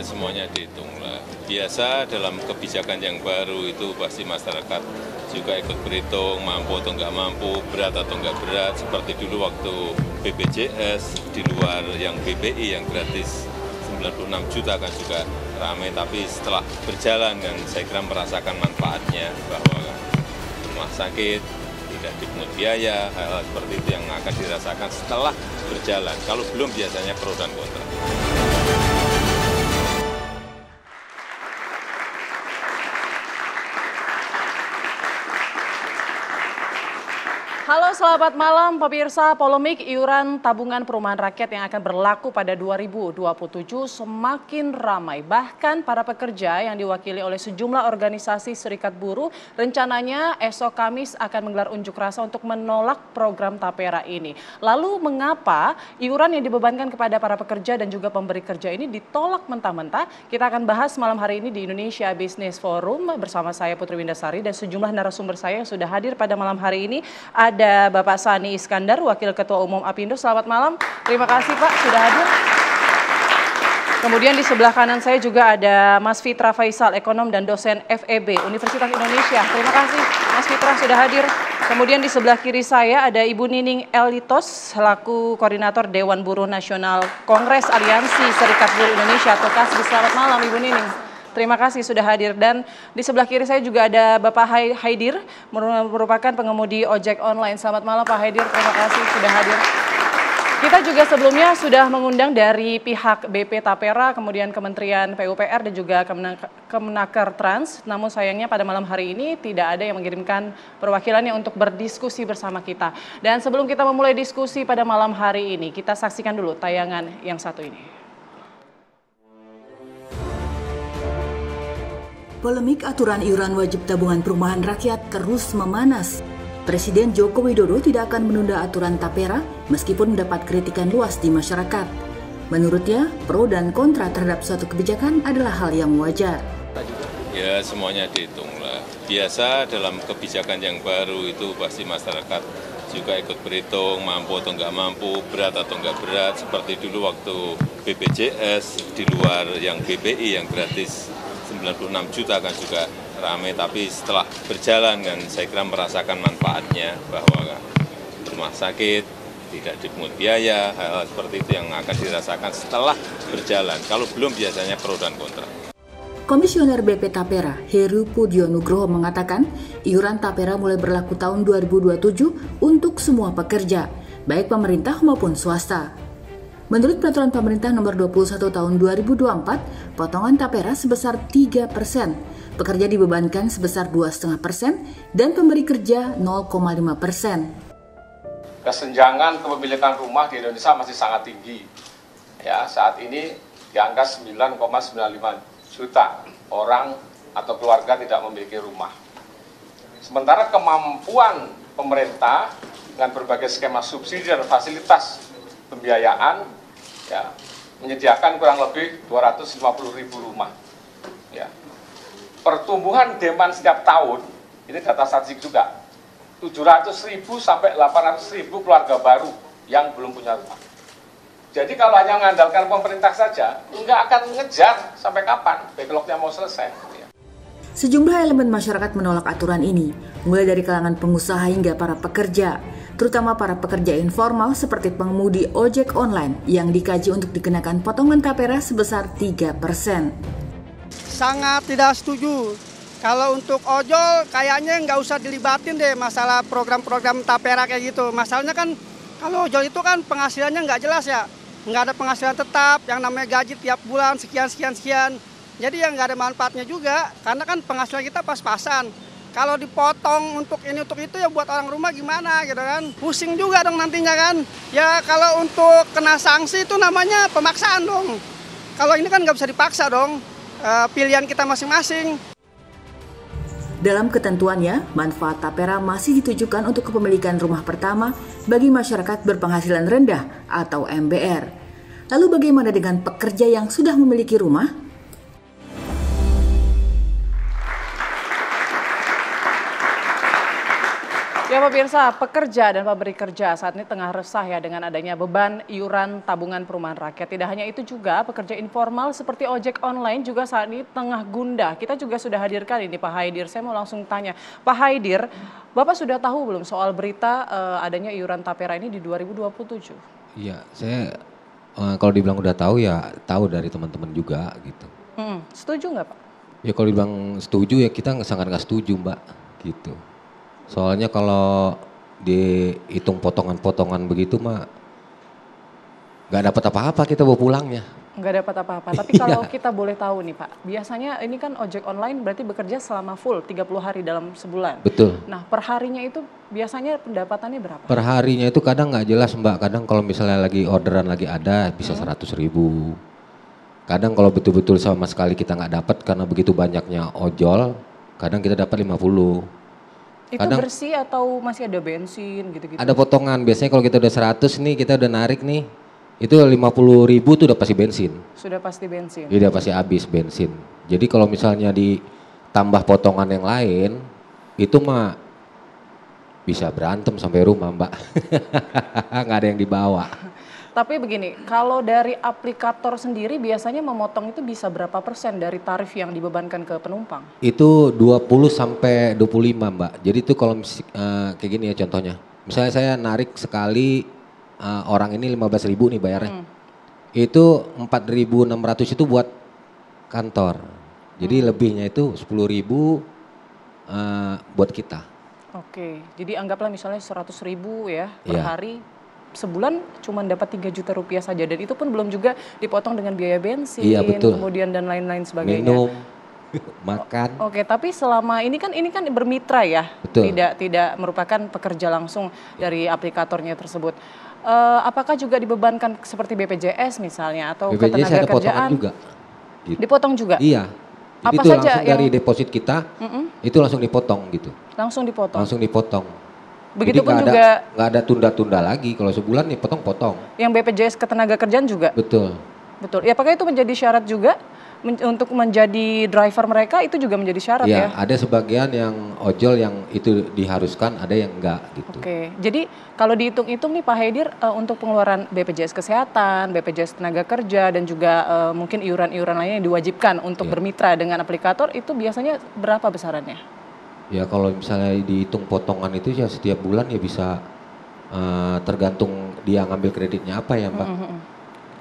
semuanya dihitung lah. Biasa dalam kebijakan yang baru itu pasti masyarakat juga ikut berhitung, mampu atau nggak mampu, berat atau nggak berat. Seperti dulu waktu BPJS, di luar yang BPI yang gratis 96 juta kan juga ramai, tapi setelah berjalan kan saya kira merasakan manfaatnya bahwa rumah sakit tidak dipungut biaya, hal-hal seperti itu yang akan dirasakan setelah berjalan. Kalau belum biasanya pro dan kontra. Halo, selamat malam pemirsa. Polemik iuran tabungan perumahan rakyat yang akan berlaku pada 2027 semakin ramai. Bahkan para pekerja yang diwakili oleh sejumlah organisasi serikat buruh rencananya esok Kamis akan menggelar unjuk rasa untuk menolak program Tapera ini. Lalu mengapa iuran yang dibebankan kepada para pekerja dan juga pemberi kerja ini ditolak mentah-mentah? Kita akan bahas malam hari ini di Indonesia Business Forum bersama saya Putri Windasari dan sejumlah narasumber saya yang sudah hadir pada malam hari ini. Ada Bapak Sani Iskandar, Wakil Ketua Umum Apindo. Selamat malam. Terima kasih Pak sudah hadir. Kemudian di sebelah kanan saya juga ada Mas Fitra Faisal, ekonom dan dosen FEB Universitas Indonesia. Terima kasih Mas Fitra sudah hadir. Kemudian di sebelah kiri saya ada Ibu Nining Elitos, selaku Koordinator Dewan Buruh Nasional Kongres Aliansi Serikat Buruh Indonesia atau KASBI. Selamat malam Ibu Nining. Terima kasih sudah hadir. Dan di sebelah kiri saya juga ada Bapak Haidir, merupakan pengemudi ojek online. Selamat malam Pak Haidir, terima kasih sudah hadir. Kita juga sebelumnya sudah mengundang dari pihak BP Tapera, kemudian Kementerian PUPR dan juga Kemenaker Trans. Namun sayangnya pada malam hari ini tidak ada yang mengirimkan perwakilannya untuk berdiskusi bersama kita. Dan sebelum kita memulai diskusi pada malam hari ini, kita saksikan dulu tayangan yang satu ini. Polemik aturan iuran wajib tabungan perumahan rakyat terus memanas. Presiden Joko Widodo tidak akan menunda aturan Tapera meskipun mendapat kritikan luas di masyarakat. Menurutnya, pro dan kontra terhadap suatu kebijakan adalah hal yang wajar. Ya semuanya dihitung lah. Biasa dalam kebijakan yang baru itu pasti masyarakat juga ikut berhitung, mampu atau nggak mampu, berat atau nggak berat. Seperti dulu waktu BPJS, di luar yang BPI yang gratis 96 juta kan juga ramai, tapi setelah berjalan kan saya kira merasakan manfaatnya bahwa rumah sakit tidak dipungut biaya, hal-hal seperti itu yang akan dirasakan setelah berjalan. Kalau belum biasanya pro dan kontra. Komisioner BP Tapera, Heru Pudyo Nugroho mengatakan, iuran Tapera mulai berlaku tahun 2027 untuk semua pekerja, baik pemerintah maupun swasta. Menurut Peraturan Pemerintah Nomor 21 Tahun 2024, potongan Tapera sebesar 3%, pekerja dibebankan sebesar 2,5% dan pemberi kerja 0,5%. Kesenjangan kepemilikan rumah di Indonesia masih sangat tinggi. Ya, saat ini di angka 9,95 juta orang atau keluarga tidak memiliki rumah. Sementara kemampuan pemerintah dengan berbagai skema subsidi dan fasilitas pembiayaan ya, menyediakan kurang lebih 250.000 rumah. Ya. Pertumbuhan demand setiap tahun, ini data statistik juga, 700.000 sampai 800.000 keluarga baru yang belum punya rumah. Jadi kalau hanya mengandalkan pemerintah saja, nggak akan ngejar sampai kapan backlog-nya mau selesai. Ya. Sejumlah elemen masyarakat menolak aturan ini, mulai dari kalangan pengusaha hingga para pekerja, terutama para pekerja informal seperti pengemudi ojek online yang dikaji untuk dikenakan potongan Tapera sebesar 3%. Sangat tidak setuju. Kalau untuk ojol kayaknya nggak usah dilibatin deh masalah program-program Tapera kayak gitu. Masalahnya kan kalau ojol itu kan penghasilannya nggak jelas ya. Nggak ada penghasilan tetap, yang namanya gaji tiap bulan sekian. Jadi yang nggak ada manfaatnya juga, karena kan penghasilan kita pas-pasan. Kalau dipotong untuk ini untuk itu ya buat orang rumah gimana gitu kan. Pusing juga dong nantinya kan. Ya kalau untuk kena sanksi itu namanya pemaksaan dong. Kalau ini kan nggak bisa dipaksa dong. Pilihan kita masing-masing. Dalam ketentuannya, manfaat Tapera masih ditujukan untuk kepemilikan rumah pertama bagi masyarakat berpenghasilan rendah atau MBR. Lalu bagaimana dengan pekerja yang sudah memiliki rumah? Ya pemirsa, pekerja dan pemberi kerja saat ini tengah resah ya dengan adanya beban iuran tabungan perumahan rakyat. Tidak hanya itu juga, pekerja informal seperti ojek online juga saat ini tengah gundah. Kita juga sudah hadirkan ini Pak Haidir. Saya mau langsung tanya, Pak Haidir, Bapak sudah tahu belum soal berita adanya iuran tapera ini di 2027? Iya, saya kalau dibilang udah tahu ya tahu dari teman-teman juga gitu. Setuju nggak Pak? Ya kalau dibilang setuju ya kita sangat nggak setuju Mbak gitu. Soalnya kalau dihitung potongan-potongan begitu mah nggak dapat apa-apa kita bawa pulangnya. Nggak dapat apa-apa, tapi kalau kita boleh tahu nih Pak, biasanya ini kan ojek online berarti bekerja selama full 30 hari dalam sebulan. Betul. Nah per harinya itu biasanya pendapatannya berapa? Per harinya itu kadang nggak jelas Mbak, kadang kalau misalnya lagi orderan lagi ada bisa 100.000. Kadang kalau betul-betul sama sekali kita nggak dapat karena begitu banyaknya ojol, kadang kita dapat 50. Itu Kadang bersih atau masih ada bensin gitu-gitu? ada potongan, biasanya kalau kita udah 100 nih, kita udah narik nih, itu 50.000 tuh udah pasti bensin. Sudah pasti bensin? Jadi udah pasti habis bensin. Jadi kalau misalnya ditambah potongan yang lain, itu mah bisa berantem sampai rumah Mbak. Nggak ada yang dibawa. Tapi begini, kalau dari aplikator sendiri biasanya memotong itu bisa berapa persen dari tarif yang dibebankan ke penumpang? Itu 20 sampai 25 Mbak. Jadi itu kalau kayak gini ya contohnya. Misalnya saya narik sekali orang ini 15.000 nih bayarnya. Itu 4.600 itu buat kantor. Jadi lebihnya itu 10.000 buat kita. Oke, jadi anggaplah misalnya 100.000 ya per Iya. hari. Sebulan cuma dapat 3 juta rupiah saja dan itu pun belum juga dipotong dengan biaya bensin, Iya, betul. kemudian dan lain-lain sebagainya. Minum, makan. Oke, tapi selama ini kan bermitra ya, Betul. tidak merupakan pekerja langsung dari aplikatornya tersebut. Apakah juga dibebankan seperti BPJS misalnya atau BPJS ada potongan ketenagakerjaan? juga. Gitu. Dipotong juga? Iya. Jadi Apa itu saja langsung dari yang- deposit kita, itu langsung dipotong gitu. Langsung dipotong. Langsung dipotong. Begitupun Jadi juga nggak ada tunda-tunda lagi. Kalau sebulan nih potong-potong. yang BPJS ketenagakerjaan juga? Betul. Betul. Ya, apakah itu menjadi syarat juga untuk menjadi driver mereka itu juga menjadi syarat ya? Iya, ada sebagian yang ojol yang itu diharuskan, ada yang enggak gitu. Oke, jadi kalau dihitung-hitung nih Pak Haidir untuk pengeluaran BPJS Kesehatan, BPJS Tenaga Kerja dan juga mungkin iuran-iuran lainnya yang diwajibkan untuk Iya. bermitra dengan aplikator itu biasanya berapa besarannya? Ya kalau misalnya dihitung potongan itu ya setiap bulan ya bisa tergantung dia ngambil kreditnya apa ya Mbak.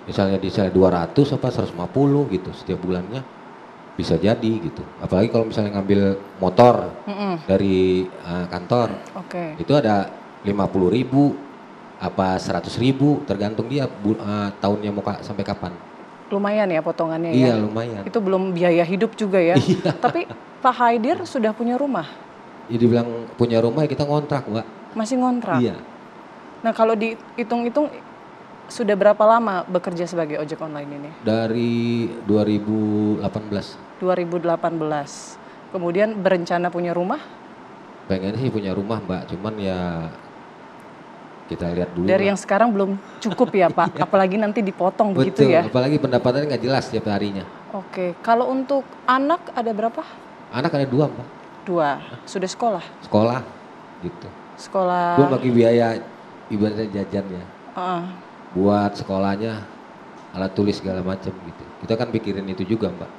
Misalnya di 200 apa 150 gitu setiap bulannya bisa jadi gitu. Apalagi kalau misalnya ngambil motor dari kantor, Oke. itu ada 50.000 apa 100.000 tergantung dia tahunnya mau sampai kapan. Lumayan ya potongannya Iya ya? lumayan. Itu belum biaya hidup juga ya? Iya. Tapi Pak Haidir sudah punya rumah? Ya dibilang punya rumah ya kita ngontrak Mbak. Masih ngontrak? Iya. Nah kalau dihitung-hitung sudah berapa lama bekerja sebagai ojek online ini? Dari 2018. 2018. Kemudian berencana punya rumah? Pengen sih punya rumah Mbak, cuman ya kita lihat dulu. Dari lah. yang sekarang belum cukup ya Pak, apalagi nanti dipotong begitu Betul, ya. apalagi pendapatannya nggak jelas setiap harinya. Oke, kalau untuk anak ada berapa? Anak ada 2 Mbak, 2, sudah sekolah? sekolah gitu. Sekolah, Belum bagi biaya ibaratnya jajannya, Heeh. buat sekolahnya, alat tulis segala macam gitu. Kita kan pikirin itu juga Mbak.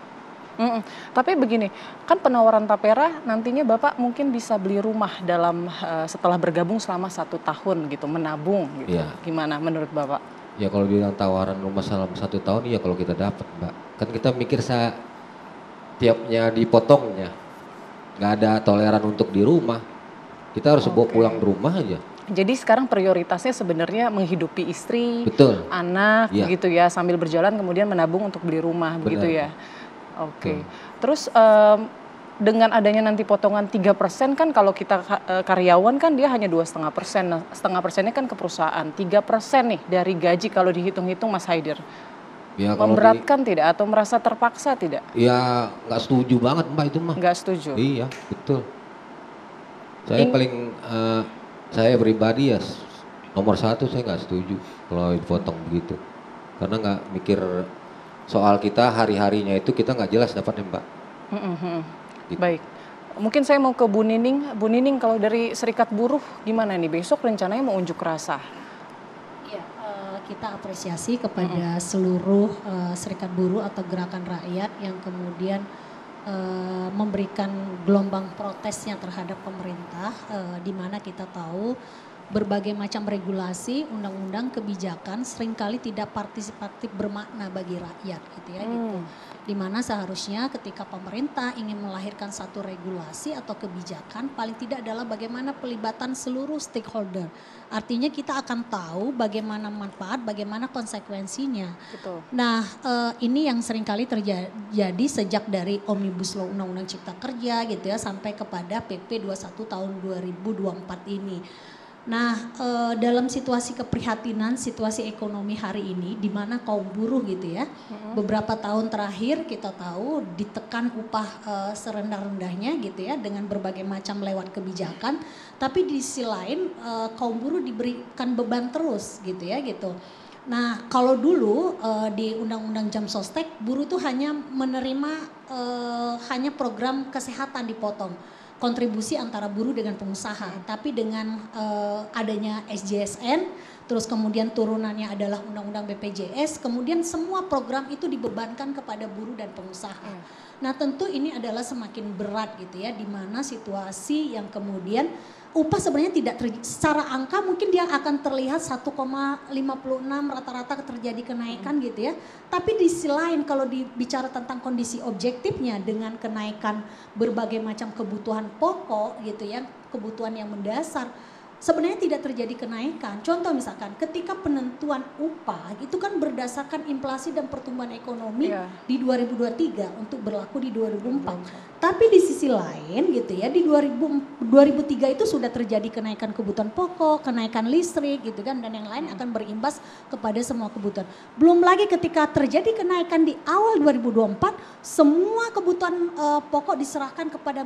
Tapi begini, kan penawaran tapera nantinya Bapak mungkin bisa beli rumah dalam setelah bergabung selama 1 tahun gitu, menabung gitu. Iya. Gimana menurut Bapak? Ya kalau bilang tawaran rumah selama 1 tahun, ya kalau kita dapat Mbak. Kan kita mikir tiapnya dipotongnya, nggak ada toleran untuk di rumah. Kita harus bawa pulang ke rumah aja. Jadi sekarang prioritasnya sebenarnya menghidupi istri, Betul. anak, Iya. begitu ya, sambil berjalan kemudian menabung untuk beli rumah, begitu ya. Oke. Terus dengan adanya nanti potongan 3% kan kalau kita karyawan kan dia hanya 2,5%. Nah, 0,5%-nya kan ke perusahaan. 3% nih dari gaji kalau dihitung-hitung Mas Haidir. Ya kalau Memberatkan tidak atau merasa terpaksa tidak? ya nggak setuju banget Mbak itu mah. Nggak setuju. Iya betul. Saya pribadi ya nomor 1 saya nggak setuju kalau dipotong begitu. Karena nggak mikir soal kita hari-harinya itu kita nggak jelas dapatnya Mbak. Gitu. Baik. Mungkin saya mau ke Bu Nining. Bu Nining, kalau dari Serikat Buruh gimana nih? Besok rencananya mau unjuk rasa. Ya, kita apresiasi kepada seluruh serikat buruh atau gerakan rakyat yang kemudian memberikan gelombang protesnya terhadap pemerintah, di mana kita tahu berbagai macam regulasi, undang-undang, kebijakan seringkali tidak partisipatif bermakna bagi rakyat gitu ya gitu. Dimana seharusnya ketika pemerintah ingin melahirkan satu regulasi atau kebijakan paling tidak adalah bagaimana pelibatan seluruh stakeholder. Artinya kita akan tahu bagaimana manfaat, bagaimana konsekuensinya. Betul. Nah ini yang seringkali terjadi sejak dari Omnibus Law Undang-Undang Cipta Kerja gitu ya sampai kepada PP 21 tahun 2024 ini. Nah dalam situasi keprihatinan, situasi ekonomi hari ini di mana kaum buruh gitu ya, beberapa tahun terakhir kita tahu ditekan upah serendah-rendahnya gitu ya dengan berbagai macam lewat kebijakan, tapi di sisi lain kaum buruh diberikan beban terus gitu ya gitu. Nah kalau dulu di Undang-Undang Jam Sostek buruh tuh hanya menerima hanya program kesehatan dipotong. Kontribusi antara buruh dengan pengusaha, tapi dengan adanya SJSN, terus kemudian turunannya adalah Undang-Undang BPJS, kemudian semua program itu dibebankan kepada buruh dan pengusaha. Nah tentu ini adalah semakin berat gitu ya, di mana situasi yang kemudian upah sebenarnya tidak secara angka mungkin dia akan terlihat 1,56 rata-rata terjadi kenaikan gitu ya. Tapi di sisi lain kalau dibicara tentang kondisi objektifnya dengan kenaikan berbagai macam kebutuhan pokok gitu ya, kebutuhan yang mendasar, sebenarnya tidak terjadi kenaikan. Contoh misalkan ketika penentuan upah itu kan berdasarkan inflasi dan pertumbuhan ekonomi di 2023 untuk berlaku di 2004. Tapi di sisi lain gitu ya di 2003 itu sudah terjadi kenaikan kebutuhan pokok, kenaikan listrik gitu kan dan yang lain akan berimbas kepada semua kebutuhan. Belum lagi ketika terjadi kenaikan di awal 2024 semua kebutuhan pokok diserahkan kepada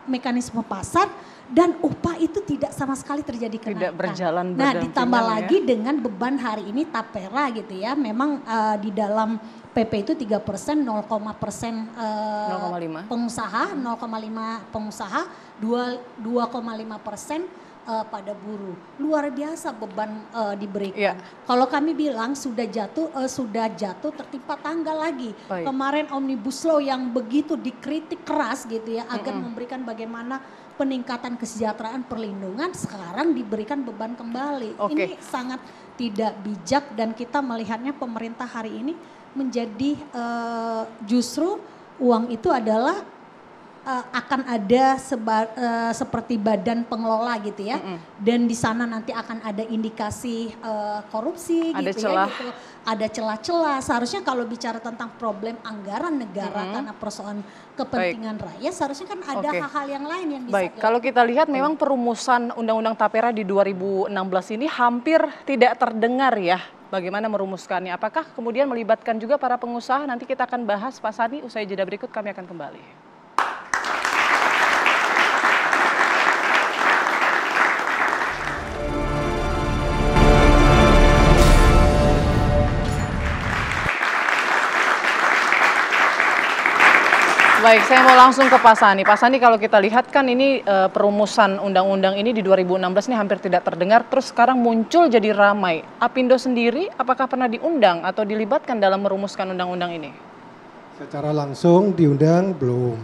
mekanisme pasar dan upah itu tidak sama sekali terjadi kenaikan. Tidak berjalan Nah ditambah lagi dengan beban hari ini tapera gitu ya. Memang di dalam PP itu 3%, 0,5% pengusaha, 0,5 pengusaha, 2,5% pada buruh. Luar biasa beban diberikan. Kalau kami bilang sudah jatuh tertimpa tangga lagi. Kemarin Omnibus Law yang begitu dikritik keras gitu ya agar memberikan bagaimana peningkatan kesejahteraan perlindungan sekarang diberikan beban kembali. Ini sangat tidak bijak dan kita melihatnya pemerintah hari ini menjadi justru uang itu adalah akan ada seperti badan pengelola gitu ya, dan di sana nanti akan ada indikasi korupsi ada gitu celah. ya, gitu. Ada celah-celah. Seharusnya kalau bicara tentang problem anggaran negara karena persoalan kepentingan rakyat, seharusnya kan ada hal-hal yang lain yang bisa. Baik, kalau kita lihat memang perumusan Undang-Undang Tapera di 2016 ini hampir tidak terdengar ya. Bagaimana merumuskannya? Apakah kemudian melibatkan juga para pengusaha? Nanti kita akan bahas Pak Sani, usai jeda berikut kami akan kembali. Baik, saya mau langsung ke Pak Sani. Pak Sani, kalau kita lihat kan ini perumusan undang-undang ini di 2016 ini hampir tidak terdengar, terus sekarang muncul jadi ramai. Apindo sendiri apakah pernah diundang atau dilibatkan dalam merumuskan undang-undang ini? Secara langsung diundang belum.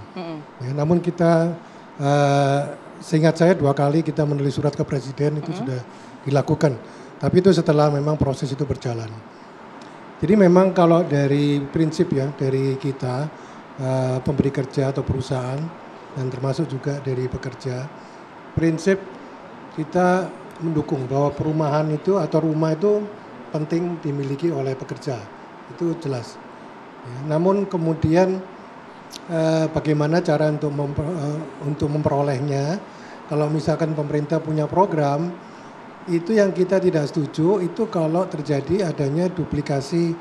Ya, namun kita, seingat saya 2 kali kita menulis surat ke Presiden itu sudah dilakukan. Tapi itu setelah memang proses itu berjalan. Jadi memang kalau dari prinsip ya dari kita, pemberi kerja atau perusahaan dan termasuk juga dari pekerja, prinsip kita mendukung bahwa perumahan itu atau rumah itu penting dimiliki oleh pekerja, itu jelas. Ya, namun kemudian bagaimana cara untuk memperolehnya? Kalau misalkan pemerintah punya program, itu yang kita tidak setuju itu kalau terjadi adanya duplikasi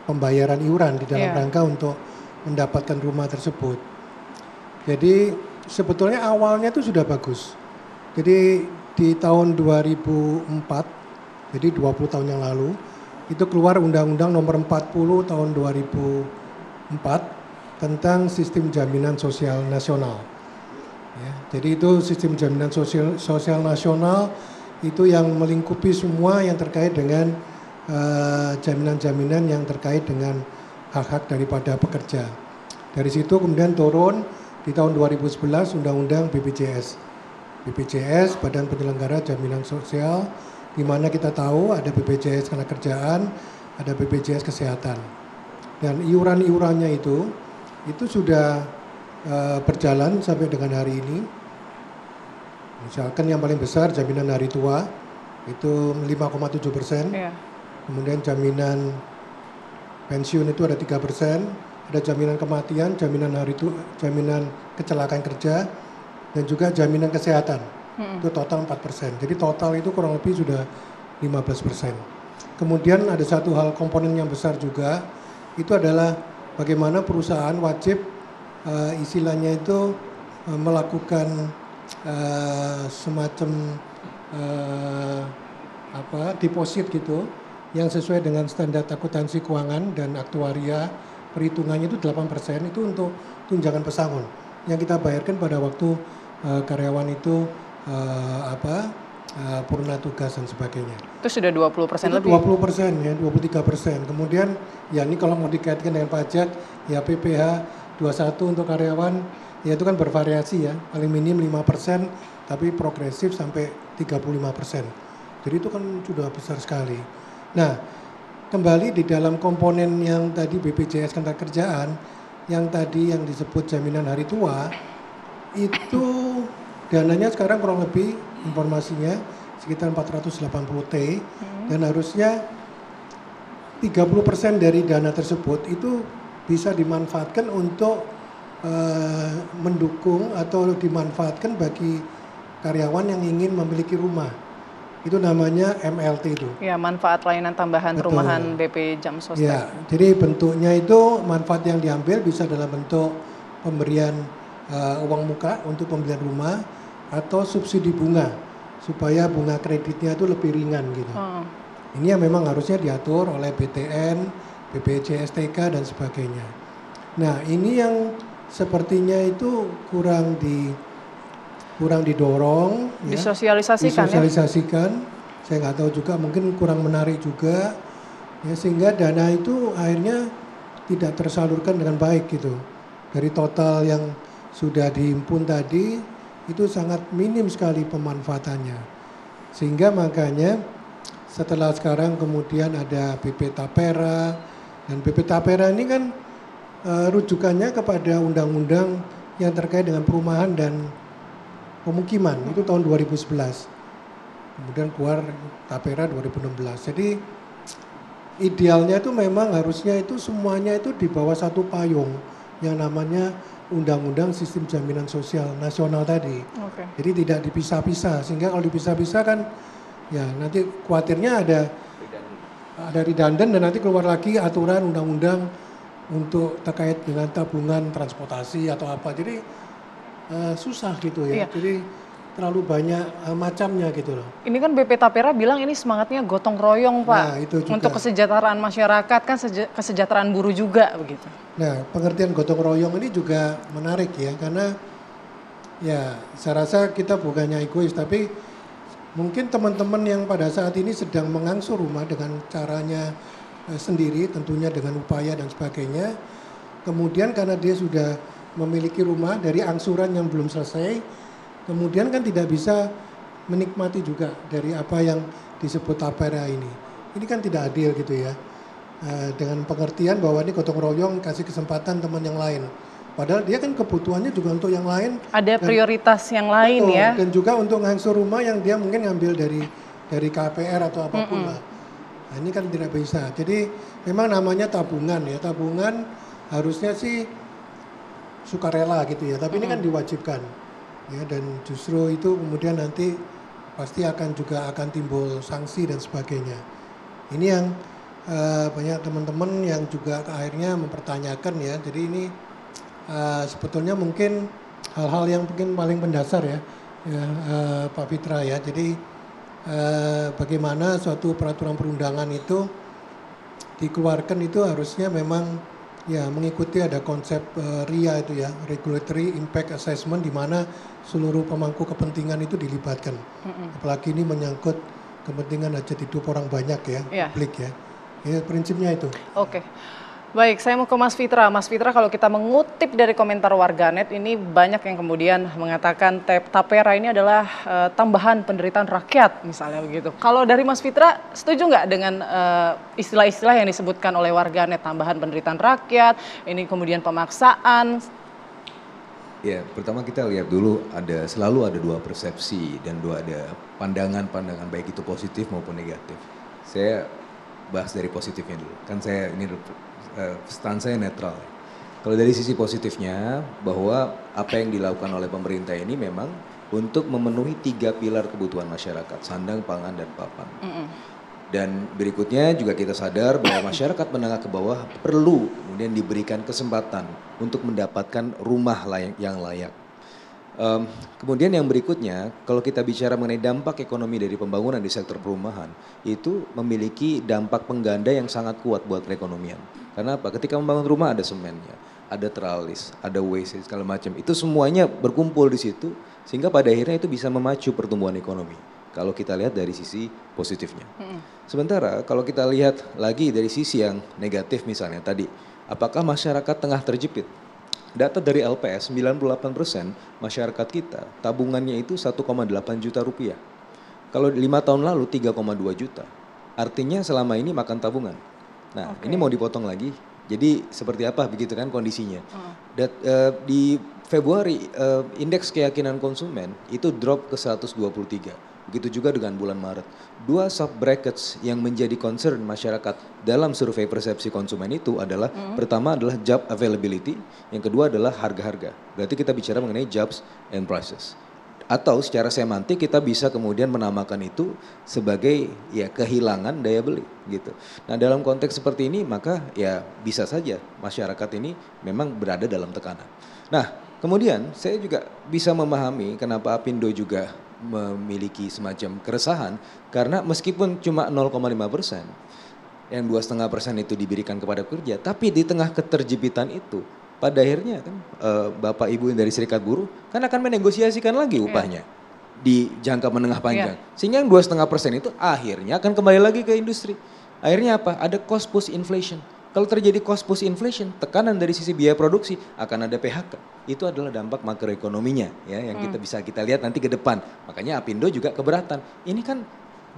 pembayaran iuran di dalam rangka untuk mendapatkan rumah tersebut. Jadi sebetulnya awalnya itu sudah bagus. Jadi di tahun 2004, jadi 20 tahun yang lalu, itu keluar Undang-Undang Nomor 40 tahun 2004 tentang Sistem Jaminan Sosial Nasional. Ya, jadi itu sistem jaminan sosial nasional itu yang melingkupi semua yang terkait dengan jaminan-jaminan yang terkait dengan hak-hak daripada pekerja. Dari situ kemudian turun di tahun 2011 Undang-Undang BPJS. BPJS, Badan Penyelenggara Jaminan Sosial, di mana kita tahu ada BPJS Ketenagakerjaan, ada BPJS Kesehatan. Dan iuran-iurannya itu sudah berjalan sampai dengan hari ini. Misalkan yang paling besar jaminan hari tua itu 5,7%. Iya. Kemudian jaminan pensiun itu ada 3%, ada jaminan kematian, jaminan hari tua, jaminan kecelakaan kerja, dan juga jaminan kesehatan. Itu total 4%. Jadi total itu kurang lebih sudah 15%. Kemudian ada satu hal komponen yang besar juga, itu adalah bagaimana perusahaan wajib istilahnya itu melakukan semacam deposit gitu yang sesuai dengan standar akuntansi keuangan dan aktuaria, perhitungannya itu 8% itu untuk tunjangan pesangon yang kita bayarkan pada waktu karyawan itu purna tugas dan sebagainya. Itu sudah 20% lebih. 20% ya, 23%. Kemudian ya ini kalau mau dikaitkan dengan pajak ya PPh 21 untuk karyawan ya itu kan bervariasi ya, paling minim 5% tapi progresif sampai 35%. Jadi itu kan sudah besar sekali. Nah, kembali di dalam komponen yang tadi BPJS Ketenagakerjaan yang tadi yang disebut jaminan hari tua itu dananya sekarang kurang lebih informasinya sekitar 480 T dan harusnya 30% dari dana tersebut itu bisa dimanfaatkan untuk mendukung atau dimanfaatkan bagi karyawan yang ingin memiliki rumah. Itu namanya MLT itu. Ya, manfaat layanan tambahan perumahan BP Jam Sostek. Ya, jadi bentuknya itu manfaat yang diambil bisa dalam bentuk pemberian uang muka untuk pembelian rumah atau subsidi bunga supaya bunga kreditnya itu lebih ringan gitu. Ini yang memang harusnya diatur oleh BTN, BPJSTK dan sebagainya. Nah, ini yang sepertinya itu kurang didorong, disosialisasikan. Saya nggak tahu juga, mungkin kurang menarik juga, ya, sehingga dana itu akhirnya tidak tersalurkan dengan baik gitu. Dari total yang sudah dihimpun tadi itu sangat minim sekali pemanfaatannya, sehingga makanya setelah sekarang kemudian ada BP Tapera, dan BP Tapera ini kan rujukannya kepada undang-undang yang terkait dengan perumahan dan pemukiman itu tahun 2011. Kemudian keluar Tapera 2016. Jadi idealnya itu memang harusnya itu semuanya itu di bawah satu payung yang namanya Undang-Undang Sistem Jaminan Sosial Nasional tadi. Jadi tidak dipisah-pisah, sehingga kalau dipisah-pisah kan ya nanti khawatirnya ada redundant dan nanti keluar lagi aturan undang-undang untuk terkait dengan tabungan transportasi atau apa. Jadi susah gitu ya. Jadi terlalu banyak macamnya gitu loh. Ini kan BP Tapera bilang ini semangatnya gotong royong, Pak. Nah, itu juga. Untuk kesejahteraan masyarakat kan kesejahteraan buruh juga begitu. Nah, pengertian gotong royong ini juga menarik ya, karena ya saya rasa kita bukannya egois, tapi mungkin teman-teman yang pada saat ini sedang mengangsur rumah dengan caranya sendiri, tentunya dengan upaya dan sebagainya. Kemudian karena dia sudah memiliki rumah dari angsuran yang belum selesai, kemudian kan tidak bisa menikmati juga dari apa yang disebut Tapera ini. Ini kan tidak adil gitu ya. Dengan pengertian bahwa ini gotong royong kasih kesempatan teman yang lain. Padahal dia kan kebutuhannya juga untuk yang lain. Ada prioritas yang lain ya. Dan juga untuk ngangsur rumah yang dia mungkin ngambil dari KPR atau apapun lah. Nah, ini kan tidak bisa. Jadi memang namanya tabungan ya. Tabungan harusnya sih sukarela gitu ya. Tapi ini kan diwajibkan. Ya, dan justru itu kemudian nanti pasti akan timbul sanksi dan sebagainya. Ini yang banyak teman-teman yang juga akhirnya mempertanyakan ya. Jadi ini sebetulnya mungkin hal-hal yang mungkin paling mendasar ya, Pak Fitra ya. Jadi bagaimana suatu peraturan perundangan itu dikeluarkan itu harusnya memang Ya, mengikuti ada konsep RIA itu ya, Regulatory Impact Assessment, di mana seluruh pemangku kepentingan itu dilibatkan. Apalagi ini menyangkut kepentingan hajat hidup orang banyak ya, publik ya. Ya, prinsipnya itu. Oke. Baik, saya mau ke Mas Fitra. Mas Fitra, kalau kita mengutip dari komentar warganet, ini banyak yang kemudian mengatakan Tapera ini adalah tambahan penderitaan rakyat, misalnya begitu. Kalau dari Mas Fitra, setuju nggak dengan istilah-istilah yang disebutkan oleh warganet, tambahan penderitaan rakyat, ini kemudian pemaksaan? Ya, pertama kita lihat dulu selalu ada dua persepsi dan ada pandangan-pandangan baik itu positif maupun negatif. Saya bahas dari positifnya dulu. Kan saya ini stand saya netral. Kalau dari sisi positifnya, bahwa apa yang dilakukan oleh pemerintah ini memang untuk memenuhi 3 pilar kebutuhan masyarakat, sandang, pangan, dan papan. Dan berikutnya juga kita sadar bahwa masyarakat menengah ke bawah perlu kemudian diberikan kesempatan untuk mendapatkan rumah yang layak. Kemudian yang berikutnya, kalau kita bicara mengenai dampak ekonomi dari pembangunan di sektor perumahan, itu memiliki dampak pengganda yang sangat kuat buat perekonomian. Karena apa? Ketika membangun rumah ada semennya, ada teralis, ada WC, segala macam. Itu semuanya berkumpul di situ, sehingga pada akhirnya itu bisa memacu pertumbuhan ekonomi. Kalau kita lihat dari sisi positifnya. Sementara kalau kita lihat lagi dari sisi yang negatif misalnya tadi, apakah masyarakat tengah terjepit? Data dari LPS, 98% masyarakat kita tabungannya itu 1,8 juta rupiah. Kalau 5 tahun lalu 3,2 juta. Artinya selama ini makan tabungan. Nah, ini mau dipotong lagi. Jadi seperti apa begitu kan kondisinya. Di Februari indeks keyakinan konsumen itu drop ke 123. Begitu juga dengan bulan Maret. 2 sub brackets yang menjadi concern masyarakat dalam survei persepsi konsumen itu adalah pertama adalah job availability, yang kedua adalah harga-harga. Berarti kita bicara mengenai jobs and prices. Atau secara semantik kita bisa kemudian menamakan itu sebagai ya kehilangan daya beli gitu. Nah, dalam konteks seperti ini maka ya bisa saja masyarakat ini memang berada dalam tekanan. Nah, kemudian saya juga bisa memahami kenapa Apindo juga memiliki semacam keresahan, karena meskipun cuma 0,5%, yang 2,5% itu diberikan kepada pekerja, tapi di tengah keterjepitan itu, pada akhirnya kan Bapak Ibu dari Serikat Buruh kan akan menegosiasikan lagi upahnya di jangka menengah panjang. Sehingga yang 2,5% itu akhirnya akan kembali lagi ke industri. Akhirnya apa? Ada cost push inflation. Kalau terjadi cost push inflation, tekanan dari sisi biaya produksi, akan ada PHK. Itu adalah dampak makroekonominya ya, yang kita lihat nanti ke depan. Makanya Apindo juga keberatan. Ini kan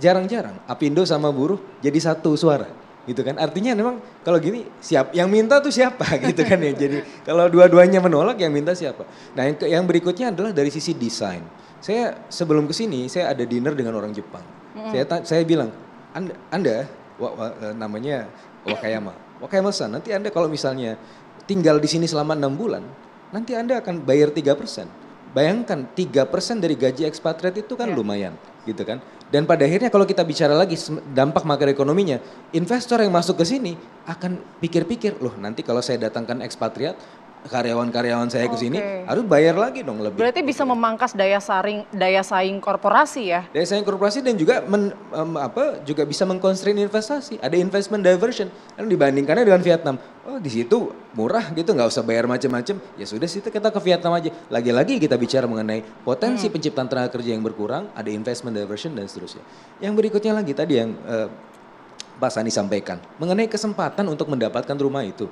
jarang-jarang Apindo sama buruh jadi satu suara. Gitu kan. Artinya memang kalau gini yang minta tuh siapa gitu kan ya. Jadi kalau dua-duanya menolak, yang minta siapa? Nah, yang berikutnya adalah dari sisi desain. Saya sebelum ke sini saya ada dinner dengan orang Jepang. Saya bilang, Anda namanya Wakayama-san, nanti Anda kalau misalnya tinggal di sini selama 6 bulan, nanti Anda akan bayar 3%. Bayangkan 3% dari gaji ekspatriat itu kan lumayan gitu kan. Dan pada akhirnya kalau kita bicara lagi dampak makroekonominya, investor yang masuk ke sini akan pikir-pikir, loh nanti kalau saya datangkan ekspatriat, karyawan-karyawan saya ke sini harus bayar lagi dong lebih. Berarti bisa memangkas daya saing korporasi ya? Daya saing korporasi dan juga juga bisa mengconstrain investasi. Ada investment diversion. Lalu dibandingkannya dengan Vietnam, oh di situ murah gitu, nggak usah bayar macam-macam. Ya sudah situ kita ke Vietnam aja. Lagi-lagi kita bicara mengenai potensi penciptaan tenaga kerja yang berkurang, ada investment diversion dan seterusnya. Yang berikutnya lagi tadi yang Pak Sani sampaikan mengenai kesempatan untuk mendapatkan rumah itu.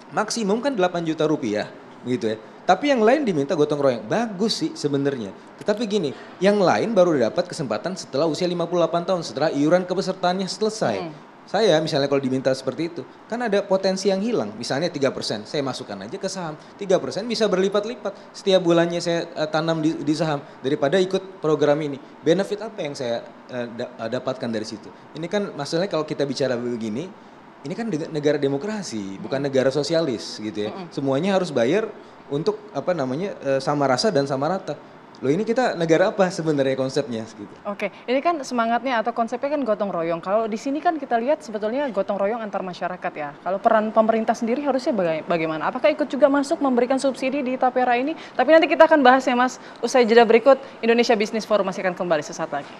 Maksimum kan 8 juta rupiah gitu ya. Tapi yang lain diminta gotong royong. Bagus sih sebenarnya. Tetapi gini, yang lain baru dapat kesempatan setelah usia 58 tahun, setelah iuran kepesertaannya selesai. Saya misalnya kalau diminta seperti itu, kan ada potensi yang hilang. Misalnya 3%, saya masukkan aja ke saham. 3% bisa berlipat-lipat. Setiap bulannya saya tanam di saham daripada ikut program ini. Benefit apa yang saya dapatkan dari situ? Ini kan masalahnya kalau kita bicara begini, ini kan negara demokrasi, bukan negara sosialis gitu ya. Semuanya harus bayar untuk sama rasa dan sama rata. Loh ini kita negara apa sebenarnya konsepnya gitu. Oke, ini kan semangatnya atau konsepnya kan gotong royong. Kalau di sini kan kita lihat sebetulnya gotong royong antar masyarakat ya. Kalau peran pemerintah sendiri harusnya bagaimana? Apakah ikut juga masuk memberikan subsidi di Tapera ini? Tapi nanti kita akan bahas ya Mas. Usai jeda berikut, Indonesia Business Forum masih akan kembali sesaat lagi.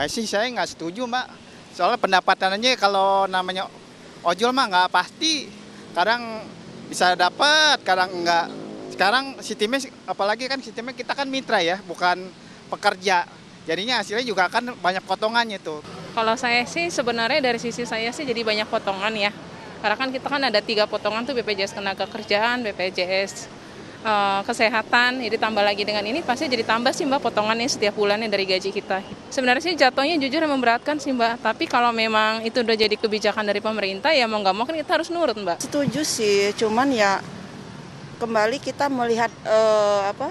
Saya nggak setuju Mbak. Soalnya pendapatannya kalau namanya ojol mah nggak pasti. Kadang bisa dapat, kadang enggak. Sekarang sistemnya, apalagi kan sistemnya kita kan mitra ya, bukan pekerja. Jadinya hasilnya juga kan banyak potongannya tuh. Kalau saya sih sebenarnya dari sisi saya sih jadi banyak potongan ya. Karena kan kita kan ada 3 potongan tuh, BPJS Ketenagakerjaan, BPJS Kesehatan, jadi tambah lagi dengan ini pasti jadi tambah sih Mbak potongannya setiap bulannya dari gaji kita. Sebenarnya sih jatuhnya jujur memberatkan sih Mbak, tapi kalau memang itu udah jadi kebijakan dari pemerintah ya mau nggak mau kan kita harus nurut Mbak. Setuju sih, cuman ya kembali kita melihat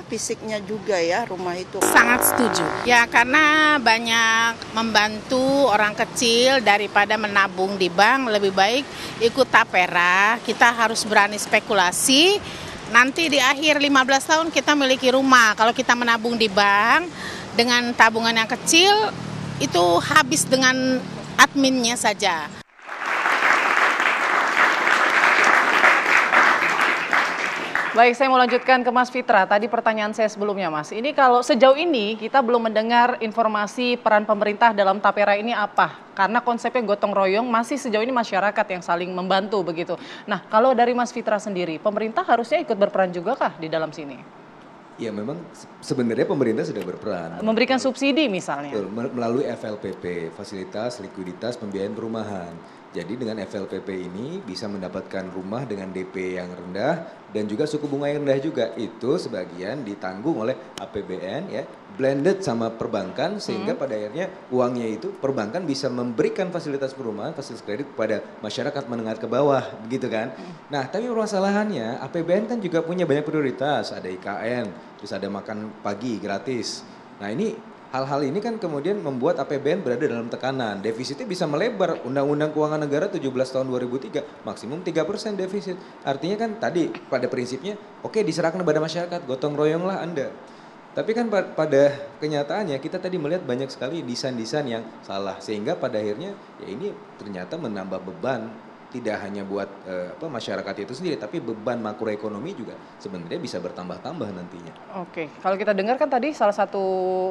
fisiknya juga ya rumah itu. Sangat setuju. Ya karena banyak membantu orang kecil daripada menabung di bank, lebih baik ikut tapera. Kita harus berani spekulasi. Nanti di akhir 15 tahun kita miliki rumah. Kalau kita menabung di bank dengan tabungan yang kecil itu habis dengan adminnya saja. Baik, saya mau lanjutkan ke Mas Fitra. Tadi pertanyaan saya sebelumnya, Mas. Ini kalau sejauh ini kita belum mendengar informasi peran pemerintah dalam tapera ini apa? Karena konsepnya gotong royong, masih sejauh ini masyarakat yang saling membantu begitu. Nah, kalau dari Mas Fitra sendiri, pemerintah harusnya ikut berperan juga kah di dalam sini? Ya memang sebenarnya pemerintah sudah berperan. Memberikan subsidi misalnya? Betul, melalui FLPP, Fasilitas Likuiditas Pembiayaan Perumahan. Jadi dengan FLPP ini bisa mendapatkan rumah dengan DP yang rendah dan juga suku bunga yang rendah juga. Itu sebagian ditanggung oleh APBN ya, blended sama perbankan sehingga pada akhirnya uangnya itu perbankan bisa memberikan fasilitas perumahan, fasilitas kredit kepada masyarakat menengah ke bawah, begitu kan. Nah, tapi permasalahannya APBN kan juga punya banyak prioritas, ada IKN, terus ada makan pagi gratis. Nah, ini hal-hal ini kan kemudian membuat APBN berada dalam tekanan. Defisitnya bisa melebar. Undang-Undang Keuangan Negara 17 tahun 2003 maksimum 3% defisit. Artinya kan tadi pada prinsipnya oke, diserahkan kepada masyarakat, gotong royonglah Anda. Tapi kan pada kenyataannya kita tadi melihat banyak sekali desain-desain yang salah sehingga pada akhirnya ya ini ternyata menambah beban tidak hanya buat masyarakat itu sendiri, tapi beban makroekonomi juga sebenarnya bisa bertambah-tambah nantinya. Oke, kalau kita dengar kan tadi salah satu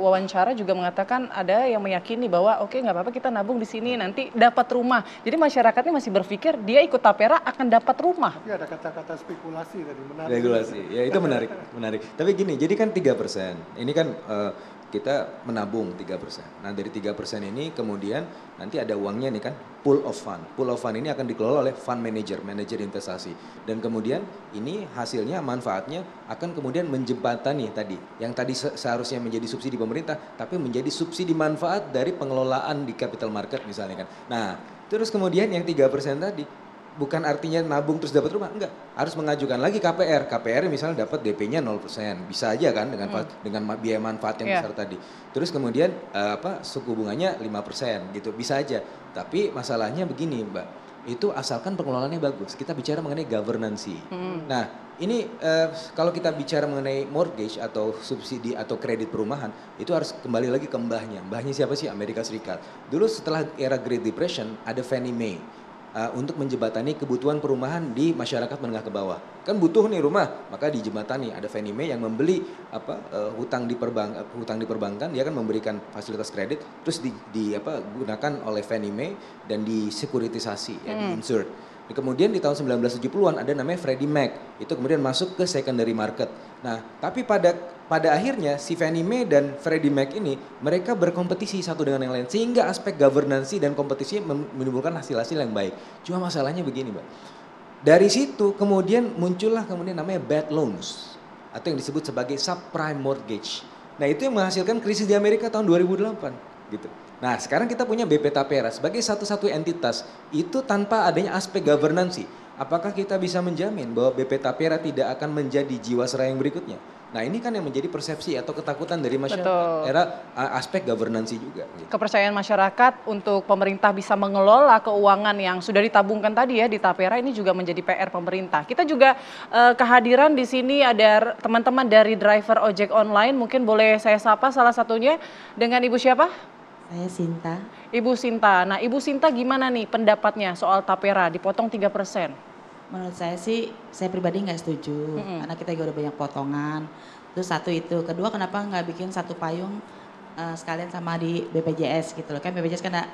wawancara juga mengatakan ada yang meyakini bahwa oke nggak apa-apa kita nabung di sini nanti dapat rumah. Jadi masyarakatnya masih berpikir dia ikut tapera akan dapat rumah. Tapi ada kata-kata spekulasi tadi, menarik. Regulasi, ya itu menarik, menarik. Tapi gini, jadi kan 3%, ini kan kita menabung 3%. Nah dari 3% ini kemudian nanti ada uangnya nih kan, pool of fund. Pool of fund ini akan dikelola oleh fund manager, manajer investasi. Dan kemudian ini hasilnya, manfaatnya akan kemudian menjembatani tadi. Yang tadi seharusnya menjadi subsidi pemerintah, tapi menjadi subsidi manfaat dari pengelolaan di capital market misalnya kan. Nah terus kemudian yang 3% tadi, bukan artinya nabung terus dapat rumah, enggak. Harus mengajukan lagi KPR. KPR misalnya dapat DP-nya 0%. Bisa aja kan dengan biaya manfaat yang besar tadi. Terus kemudian suku bunganya 5% gitu. Bisa aja. Tapi masalahnya begini, Mbak. Itu asalkan pengelolaannya bagus. Kita bicara mengenai governancy. Nah, ini kalau kita bicara mengenai mortgage atau subsidi atau kredit perumahan, itu harus kembali lagi ke mbahnya. Mbahnya siapa sih? Amerika Serikat. Dulu setelah era Great Depression ada Fannie Mae. Untuk menjembatani kebutuhan perumahan di masyarakat menengah ke bawah. Kan butuh nih rumah, maka dijembatani. Ada Fannie Mae yang membeli hutang di perbankan, dia akan memberikan fasilitas kredit, terus digunakan oleh Fannie Mae dan disekuritisasi, di-insert. Kemudian di tahun 1970-an ada namanya Freddie Mac, itu kemudian masuk ke secondary market. Nah, tapi pada akhirnya si Fannie Mae dan Freddie Mac ini mereka berkompetisi satu dengan yang lain sehingga aspek governancy dan kompetisi menimbulkan hasil-hasil yang baik. Cuma masalahnya begini, Mbak. Dari situ kemudian muncullah namanya bad loans atau yang disebut sebagai subprime mortgage. Nah, itu yang menghasilkan krisis di Amerika tahun 2008 gitu. Nah, sekarang kita punya BP Tapera sebagai satu-satu entitas itu tanpa adanya aspek governancy. Apakah kita bisa menjamin bahwa BP Tapera tidak akan menjadi jiwasraya yang berikutnya? Nah, ini kan yang menjadi persepsi atau ketakutan dari masyarakat. Betul. Era aspek governancy juga. Gitu. Kepercayaan masyarakat untuk pemerintah bisa mengelola keuangan yang sudah ditabungkan tadi ya di Tapera ini juga menjadi PR pemerintah. Kita juga kehadiran di sini ada teman-teman dari driver ojek online. Mungkin boleh saya sapa salah satunya dengan Ibu siapa? Saya Sinta. Ibu Sinta. Nah, Ibu Sinta gimana nih pendapatnya soal Tapera dipotong 3%? Menurut saya sih, saya pribadi nggak setuju. Karena kita juga udah banyak potongan. Terus satu itu. Kedua, kenapa nggak bikin satu payung sekalian sama di BPJS gitu loh. Kan BPJS kan ada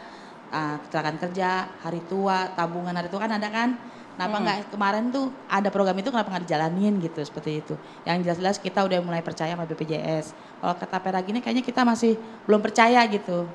kecelakaan kerja, hari tua, tabungan hari tua kan ada kan. Kenapa nggak kemarin tuh ada program itu kenapa nggak dijalanin gitu seperti itu. Yang jelas-jelas kita udah mulai percaya sama BPJS. Kalau ke Tapera gini kayaknya kita masih belum percaya gitu.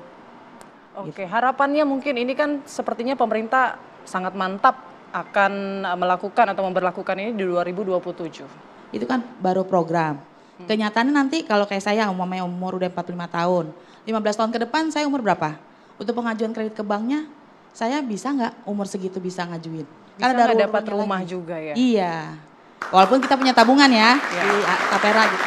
Oke, harapannya mungkin ini kan sepertinya pemerintah sangat mantap akan melakukan atau memberlakukan ini di 2027. Itu kan baru program. Kenyataannya nanti kalau kayak saya umumnya umur udah 45 tahun. 15 tahun ke depan saya umur berapa? Untuk pengajuan kredit ke banknya saya bisa nggak umur segitu bisa ngajuin? Bisa Karena nggak dapat rumah lagi juga ya? Iya. Walaupun kita punya tabungan ya di Tapera gitu.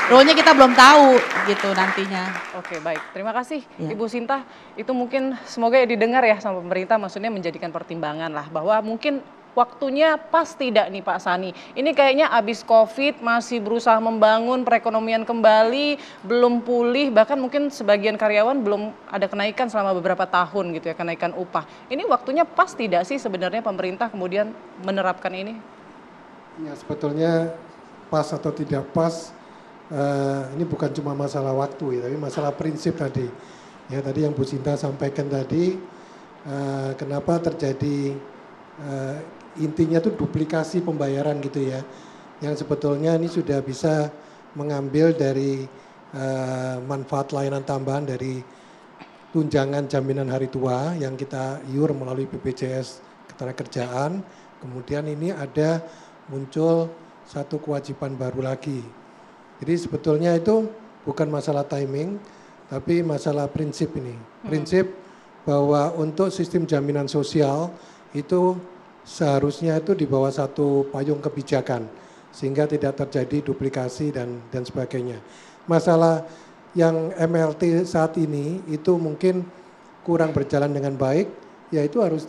Rohnya kita belum tahu gitu nantinya. Oke, baik. Terima kasih Ibu Sinta. Itu mungkin semoga ya didengar ya sama pemerintah, maksudnya menjadikan pertimbangan lah bahwa mungkin waktunya pas tidak nih Pak Sani. Ini kayaknya abis COVID masih berusaha membangun perekonomian kembali, belum pulih, bahkan mungkin sebagian karyawan belum ada kenaikan selama beberapa tahun gitu ya, kenaikan upah. Ini waktunya pas tidak sih sebenarnya pemerintah kemudian menerapkan ini? Ya sebetulnya pas atau tidak pas, ini bukan cuma masalah waktu ya, tapi masalah prinsip tadi. Ya tadi yang Bu Sinta sampaikan tadi, kenapa terjadi intinya tuh duplikasi pembayaran gitu ya, yang sebetulnya ini sudah bisa mengambil dari manfaat layanan tambahan dari tunjangan jaminan hari tua yang kita iur melalui BPJS Ketenagakerjaan. Kemudian ini ada muncul satu kewajiban baru lagi. Jadi sebetulnya itu bukan masalah timing, tapi masalah prinsip ini. Prinsip bahwa untuk sistem jaminan sosial itu seharusnya itu di bawah satu payung kebijakan sehingga tidak terjadi duplikasi dan sebagainya. Masalah yang MLT saat ini itu mungkin kurang berjalan dengan baik, ya itu harus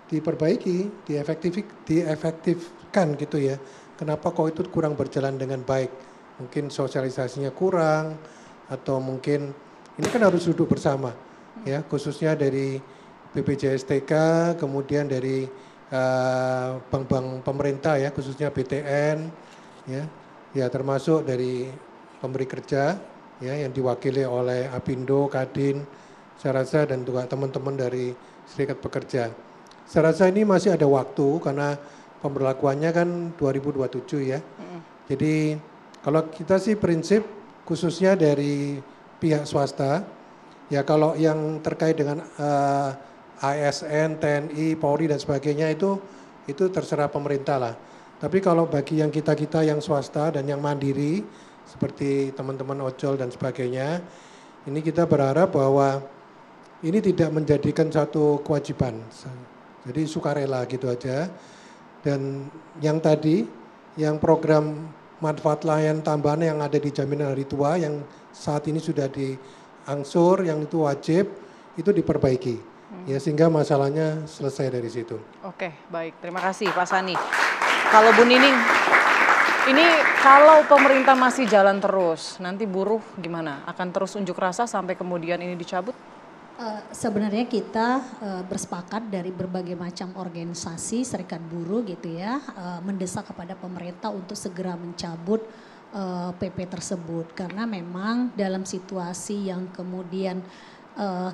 diperbaiki, diefektifkan gitu ya. Kenapa kok itu kurang berjalan dengan baik? Mungkin sosialisasinya kurang atau mungkin ini kan harus duduk bersama ya, khususnya dari BPJS TK, kemudian dari bank-bank pemerintah ya, khususnya BTN ya termasuk dari pemberi kerja ya yang diwakili oleh Apindo, Kadin, saya rasa dan juga teman-teman dari Serikat Pekerja. Saya rasa ini masih ada waktu karena pemberlakuannya kan 2027 ya. Jadi kalau kita sih prinsip khususnya dari pihak swasta ya, kalau yang terkait dengan ASN, TNI, Polri dan sebagainya itu terserah pemerintah lah. Tapi kalau bagi yang kita-kita yang swasta dan yang mandiri seperti teman-teman ojol dan sebagainya, ini kita berharap bahwa ini tidak menjadikan satu kewajiban. Jadi sukarela gitu aja. Dan yang tadi, yang program manfaat layanan tambahan yang ada di jaminan hari tua yang saat ini sudah diangsur, yang itu wajib, itu diperbaiki. Ya sehingga masalahnya selesai dari situ. Oke, baik. Terima kasih Pak Sani. Kalau Bu Nining, ini kalau pemerintah masih jalan terus, nanti buruh gimana? Akan terus unjuk rasa sampai kemudian ini dicabut? Sebenarnya kita bersepakat dari berbagai macam organisasi serikat buruh gitu ya, mendesak kepada pemerintah untuk segera mencabut PP tersebut. Karena memang dalam situasi yang kemudian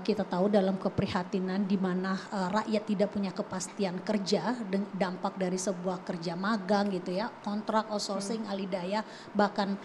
kita tahu dalam keprihatinan di mana rakyat tidak punya kepastian kerja, dampak dari sebuah kerja magang gitu ya, kontrak outsourcing, alidaya, bahkan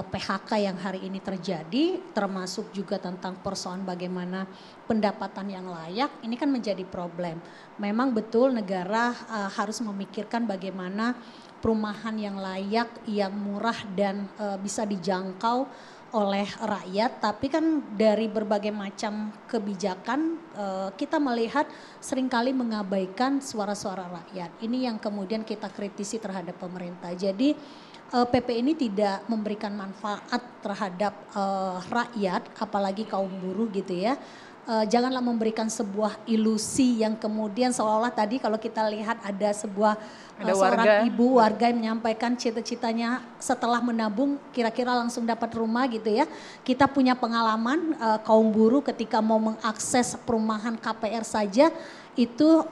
PHK yang hari ini terjadi, termasuk juga tentang persoalan bagaimana pendapatan yang layak, ini kan menjadi problem. Memang betul negara harus memikirkan bagaimana perumahan yang layak, yang murah dan bisa dijangkau oleh rakyat, tapi kan dari berbagai macam kebijakan kita melihat seringkali mengabaikan suara-suara rakyat. Ini yang kemudian kita kritisi terhadap pemerintah. Jadi PP ini tidak memberikan manfaat terhadap rakyat, apalagi kaum buruh gitu ya. Janganlah memberikan sebuah ilusi yang kemudian seolah-olah tadi kalau kita lihat ada sebuah seorang ibu warga yang menyampaikan cita-citanya setelah menabung kira-kira langsung dapat rumah gitu ya. Kita punya pengalaman kaum buruh ketika mau mengakses perumahan KPR saja itu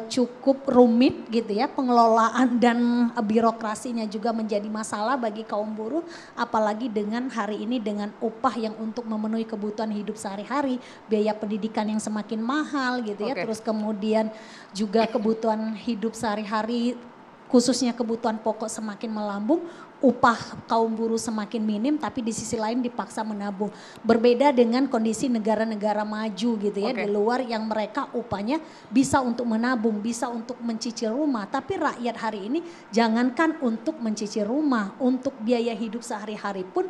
cukup rumit gitu ya, pengelolaan dan birokrasinya juga menjadi masalah bagi kaum buruh, apalagi dengan hari ini dengan upah yang untuk memenuhi kebutuhan hidup sehari-hari, biaya pendidikan yang semakin mahal gitu ya, terus kemudian juga kebutuhan hidup sehari-hari khususnya kebutuhan pokok semakin melambung, upah kaum buruh semakin minim, tapi di sisi lain dipaksa menabung. Berbeda dengan kondisi negara-negara maju gitu ya, di luar yang mereka upahnya bisa untuk menabung, bisa untuk mencicil rumah. Tapi rakyat hari ini jangankan untuk mencicil rumah, untuk biaya hidup sehari-hari pun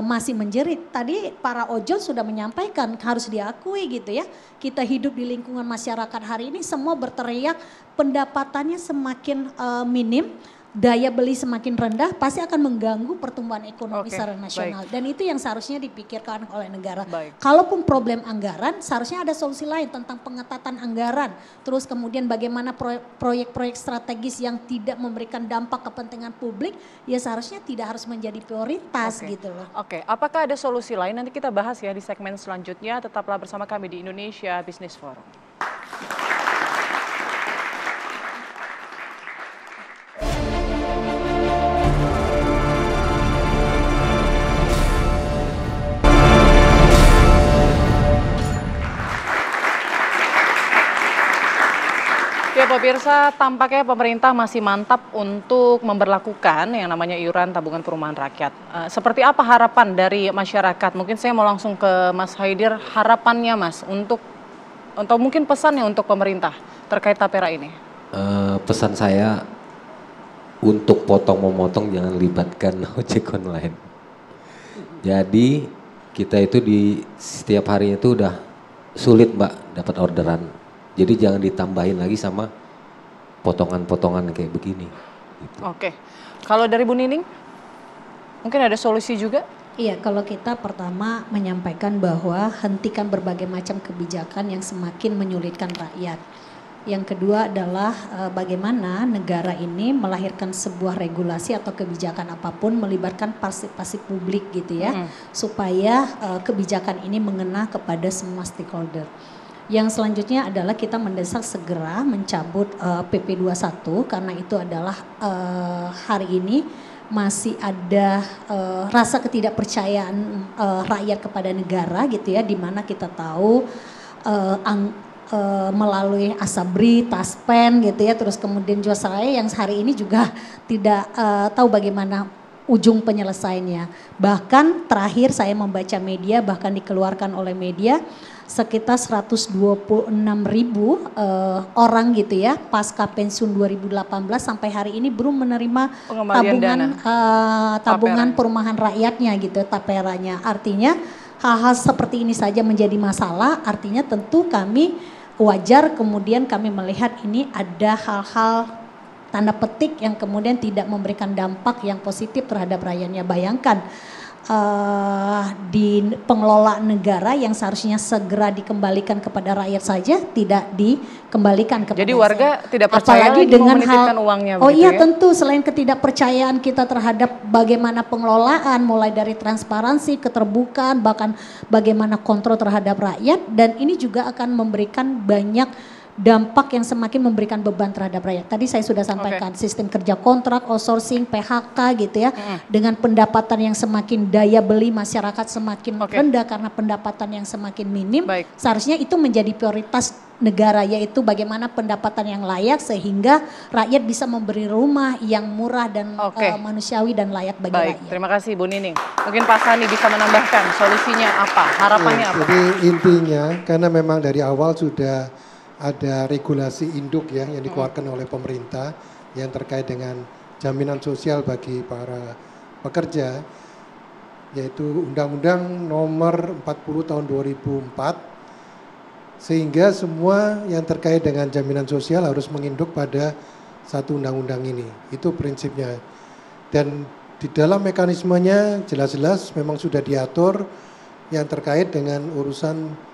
masih menjerit. Tadi para ojol sudah menyampaikan, harus diakui gitu ya, kita hidup di lingkungan masyarakat hari ini semua berteriak pendapatannya semakin minim, daya beli semakin rendah, pasti akan mengganggu pertumbuhan ekonomi secara nasional. Dan itu yang seharusnya dipikirkan oleh negara. Kalaupun problem anggaran, seharusnya ada solusi lain tentang pengetatan anggaran. Terus kemudian bagaimana proyek-proyek strategis yang tidak memberikan dampak kepentingan publik, ya seharusnya tidak harus menjadi prioritas gitu loh. Apakah ada solusi lain? Nanti kita bahas ya di segmen selanjutnya. Tetaplah bersama kami di Indonesia Business Forum. Ya pemirsa, tampaknya pemerintah masih mantap untuk memberlakukan yang namanya iuran tabungan perumahan rakyat. Seperti apa harapan dari masyarakat? Mungkin saya mau langsung ke Mas Haidir, harapannya Mas untuk atau mungkin pesannya untuk pemerintah terkait tapera ini. Pesan saya untuk potong-memotong jangan libatkan ojek online. Jadi kita itu di setiap harinya itu udah sulit Mbak dapat orderan. Jadi jangan ditambahin lagi sama potongan-potongan kayak begini. Gitu. Kalau dari Bu Nining, mungkin ada solusi juga? Iya, kalau kita pertama menyampaikan bahwa hentikan berbagai macam kebijakan yang semakin menyulitkan rakyat. Yang kedua adalah bagaimana negara ini melahirkan sebuah regulasi atau kebijakan apapun melibatkan partisipasi publik gitu ya, supaya kebijakan ini mengena kepada semua stakeholder. Yang selanjutnya adalah kita mendesak segera mencabut PP 21 karena itu adalah hari ini masih ada rasa ketidakpercayaan rakyat kepada negara gitu ya, di mana kita tahu melalui Asabri, Taspen gitu ya, terus kemudian Jiwasraya yang hari ini juga tidak tahu bagaimana ujung penyelesaiannya. Bahkan terakhir saya membaca media, bahkan dikeluarkan oleh media sekitar 126.000 orang gitu ya pasca pensiun 2018 sampai hari ini belum menerima tabungan perumahan rakyatnya gitu, taperanya. Artinya hal-hal seperti ini saja menjadi masalah, artinya tentu kami wajar kemudian kami melihat ini ada hal-hal tanda petik yang kemudian tidak memberikan dampak yang positif terhadap rakyatnya. Bayangkan di pengelolaan negara yang seharusnya segera dikembalikan kepada rakyat saja tidak dikembalikan kepada Jadi warga tidak percaya apalagi dengan hal uangnya. Tentu selain ketidakpercayaan kita terhadap bagaimana pengelolaan mulai dari transparansi, keterbukaan, bahkan bagaimana kontrol terhadap rakyat, dan ini juga akan memberikan banyak dampak yang semakin memberikan beban terhadap rakyat. Tadi saya sudah sampaikan sistem kerja kontrak, outsourcing, PHK gitu ya. Dengan pendapatan yang semakin daya beli masyarakat semakin rendah karena pendapatan yang semakin minim. Seharusnya itu menjadi prioritas negara, yaitu bagaimana pendapatan yang layak sehingga rakyat bisa memberi rumah yang murah dan manusiawi dan layak bagi rakyat. Terima kasih Bu Nining. Mungkin Pak Sani bisa menambahkan solusinya apa, harapannya apa? Jadi intinya karena memang dari awal sudah ada regulasi induk ya yang dikeluarkan oleh pemerintah yang terkait dengan jaminan sosial bagi para pekerja, yaitu Undang-Undang Nomor 40 Tahun 2004, sehingga semua yang terkait dengan jaminan sosial harus menginduk pada satu undang-undang ini. Itu prinsipnya. Dan di dalam mekanismenya jelas-jelas memang sudah diatur yang terkait dengan urusan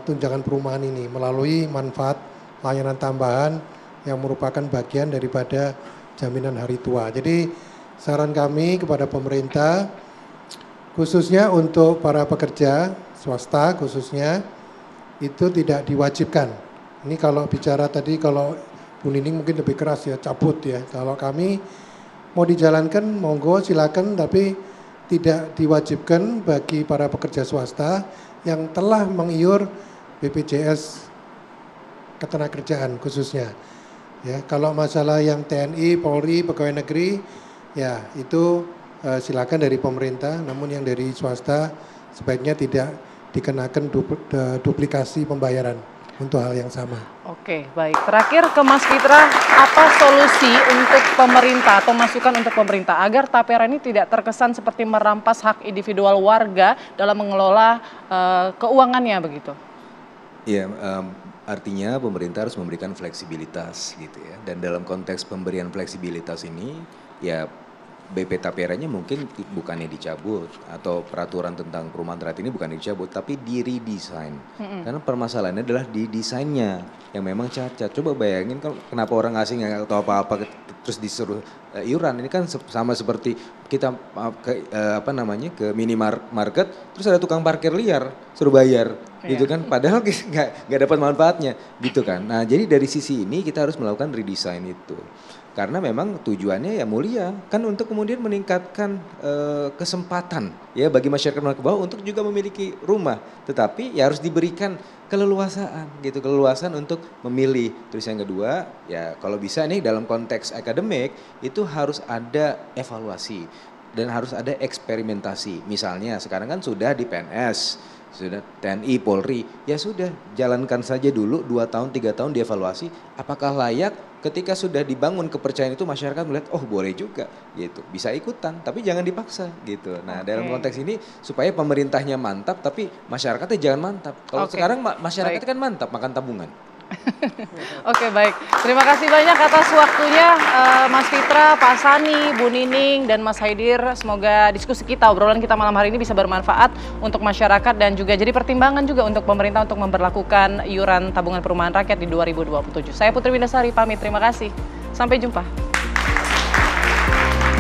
tunjangan perumahan ini melalui manfaat layanan tambahan yang merupakan bagian daripada jaminan hari tua. Jadi saran kami kepada pemerintah khususnya untuk para pekerja swasta khususnya itu tidak diwajibkan Ini kalau bicara tadi, kalau Bu Nining mungkin lebih keras ya, cabut ya. Kalau kami mau dijalankan, monggo silakan, tapi tidak diwajibkan bagi para pekerja swasta yang telah mengiur BPJS Ketenagakerjaan khususnya. Ya, kalau masalah yang TNI, Polri, pegawai negeri, ya itu silakan dari pemerintah. Namun yang dari swasta sebaiknya tidak dikenakan duplikasi pembayaran untuk hal yang sama. Oke, baik. Terakhir ke Mas Fitra, apa solusi untuk pemerintah atau masukan untuk pemerintah agar tapera ini tidak terkesan seperti merampas hak individual warga dalam mengelola keuangannya begitu? Iya, artinya pemerintah harus memberikan fleksibilitas gitu ya. Dan dalam konteks pemberian fleksibilitas ini, ya BP Tapera-nya mungkin bukannya dicabut atau peraturan tentang perumahan rakyat ini bukan dicabut, tapi diredesign. Karena permasalahannya adalah di desainnya yang memang cacat. Coba bayangin kalau kenapa orang asing nggak tahu apa-apa terus disuruh iuran. Ini kan sama seperti kita ke minimarket terus ada tukang parkir liar suruh bayar gitu kan, padahal nggak dapat manfaatnya gitu kan. Nah jadi dari sisi ini kita harus melakukan redesign itu. Karena memang tujuannya ya mulia kan untuk kemudian meningkatkan kesempatan ya bagi masyarakat menengah ke bawah untuk juga memiliki rumah, tetapi ya harus diberikan keleluasaan gitu, keleluasan untuk memilih. Terus yang kedua ya kalau bisa nih dalam konteks akademik itu harus ada evaluasi dan harus ada eksperimentasi. Misalnya sekarang kan sudah di PNS, sudah TNI, Polri, ya sudah jalankan saja dulu 2 tahun 3 tahun dievaluasi apakah layak. Ketika sudah dibangun kepercayaan itu masyarakat melihat oh boleh juga gitu, bisa ikutan tapi jangan dipaksa gitu. Nah dalam konteks ini supaya pemerintahnya mantap tapi masyarakatnya jangan mantap. Kalau sekarang masyarakat kan mantap makan tabungan. Oke, baik. Terima kasih banyak atas waktunya Mas Fitra, Pak Sani, Bu Nining, dan Mas Haidir. Semoga diskusi kita, obrolan kita malam hari ini bisa bermanfaat untuk masyarakat dan juga jadi pertimbangan juga untuk pemerintah untuk memberlakukan iuran tabungan perumahan rakyat di 2027. Saya Putri Windasari pamit, terima kasih. Sampai jumpa.